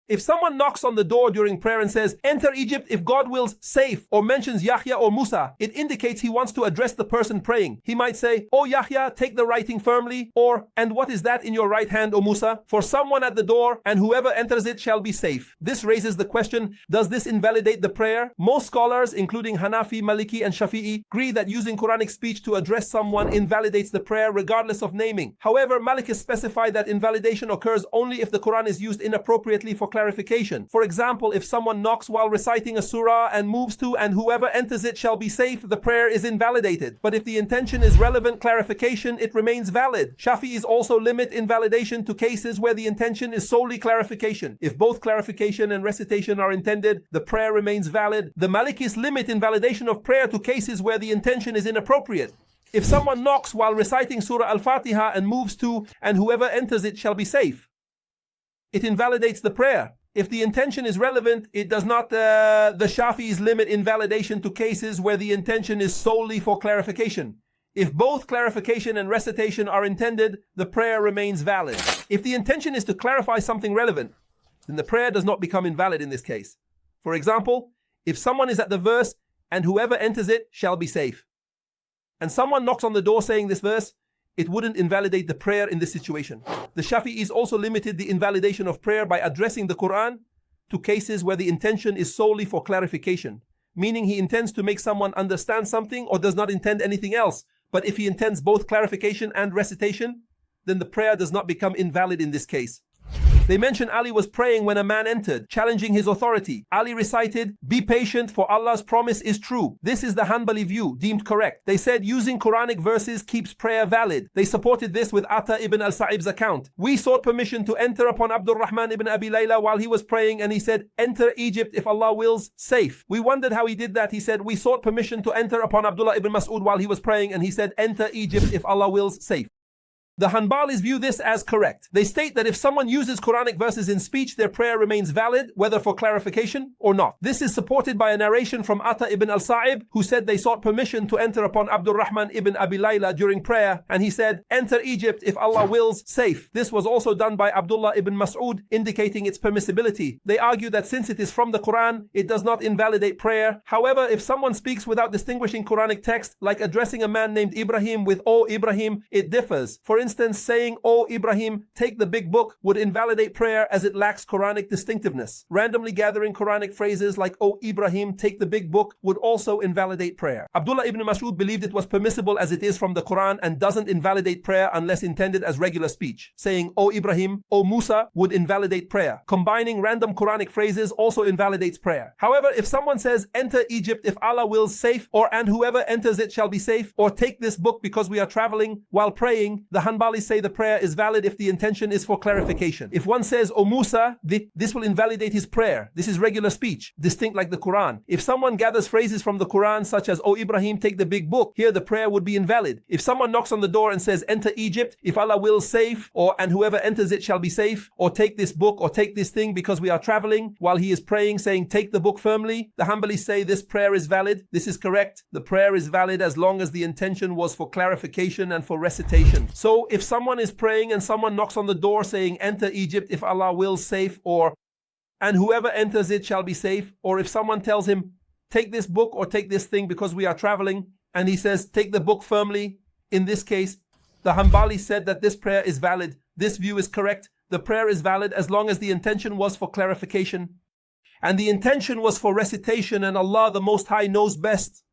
If someone knocks on the door during prayer and says, enter Egypt if God wills, safe, or mentions Yahya or Musa, it indicates he wants to address the person praying. He might say, O Yahya, take the writing firmly, or, and what is that in your right hand, O Musa? For someone at the door, and whoever enters it shall be safe. This raises the question, does this invalidate the prayer? Most scholars, including Hanafi, Maliki, and Shafi'i, agree that using Quranic speech to address someone invalidates the prayer regardless of naming. However, Malik has specified that invalidation occurs only if the Quran is used inappropriately for clarification. For example, if someone knocks while reciting a surah and moves to, and whoever enters it shall be safe, the prayer is invalidated. But if the intention is relevant clarification, it remains valid. Shafi'is also limit invalidation to cases where the intention is solely clarification. If both clarification and recitation are intended, the prayer remains valid. The Malikis limit invalidation of prayer to cases where the intention is inappropriate. If someone knocks while reciting Surah Al-Fatiha and moves to, and whoever enters it shall be safe, it invalidates the prayer. If the intention is relevant, it does not. The Shafi'is limit invalidation to cases where the intention is solely for clarification. If both clarification and recitation are intended, the prayer remains valid. If the intention is to clarify something relevant, then the prayer does not become invalid in this case. For example, if someone is at the verse, and whoever enters it shall be safe, and someone knocks on the door saying this verse, it wouldn't invalidate the prayer in this situation. The Shafi'is also limited the invalidation of prayer by addressing the Quran to cases where the intention is solely for clarification, meaning he intends to make someone understand something or does not intend anything else. But if he intends both clarification and recitation, then the prayer does not become invalid in this case. They mention Ali was praying when a man entered, challenging his authority. Ali recited, "Be patient, for Allah's promise is true." This is the Hanbali view, deemed correct. They said using Quranic verses keeps prayer valid. They supported this with Ata ibn al-Sa'ib's account. We sought permission to enter upon Abdul Rahman ibn Abi Layla while he was praying, and he said, enter Egypt if Allah wills, safe. We wondered how he did that. He said, we sought permission to enter upon Abdullah ibn Mas'ud while he was praying, and he said, enter Egypt if Allah wills, safe. The Hanbalis view this as correct. They state that if someone uses Quranic verses in speech, their prayer remains valid, whether for clarification or not. This is supported by a narration from Ata ibn al-Sa'ib, who said they sought permission to enter upon Abdul Rahman ibn Abi Layla during prayer, and he said, enter Egypt if Allah wills, safe. This was also done by Abdullah ibn Mas'ud, indicating its permissibility. They argue that since it is from the Quran, it does not invalidate prayer. However, if someone speaks without distinguishing Quranic text, like addressing a man named Ibrahim with, O Ibrahim, it differs. For instance, saying, O Ibrahim, take the big book would invalidate prayer as it lacks Quranic distinctiveness. Randomly gathering Quranic phrases like, O Ibrahim, take the big book would also invalidate prayer. Abdullah ibn Mas'ud believed it was permissible as it is from the Quran and doesn't invalidate prayer unless intended as regular speech. Saying, O Ibrahim, O Musa would invalidate prayer. Combining random Quranic phrases also invalidates prayer. However, if someone says, enter Egypt if Allah wills, safe, or and whoever enters it shall be safe, or take this book because we are traveling while praying, the Hanbalis say the prayer is valid if the intention is for clarification. If one says, O Musa, this will invalidate his prayer. This is regular speech, distinct like the Quran. If someone gathers phrases from the Quran such as, O Ibrahim, take the big book, here the prayer would be invalid. If someone knocks on the door and says, enter Egypt, if Allah wills, safe, or and whoever enters it shall be safe, or take this book or take this thing because we are traveling, while he is praying saying, take the book firmly, the Hanbalis say this prayer is valid. This is correct. The prayer is valid as long as the intention was for clarification and for recitation. So if someone is praying and someone knocks on the door saying, enter Egypt if Allah wills, safe, or and whoever enters it shall be safe, or if someone tells him, take this book or take this thing because we are traveling, and he says, take the book firmly, in this case, the Hanbali said that this prayer is valid. This view is correct. The prayer is valid as long as the intention was for clarification and the intention was for recitation, and Allah the Most High knows best.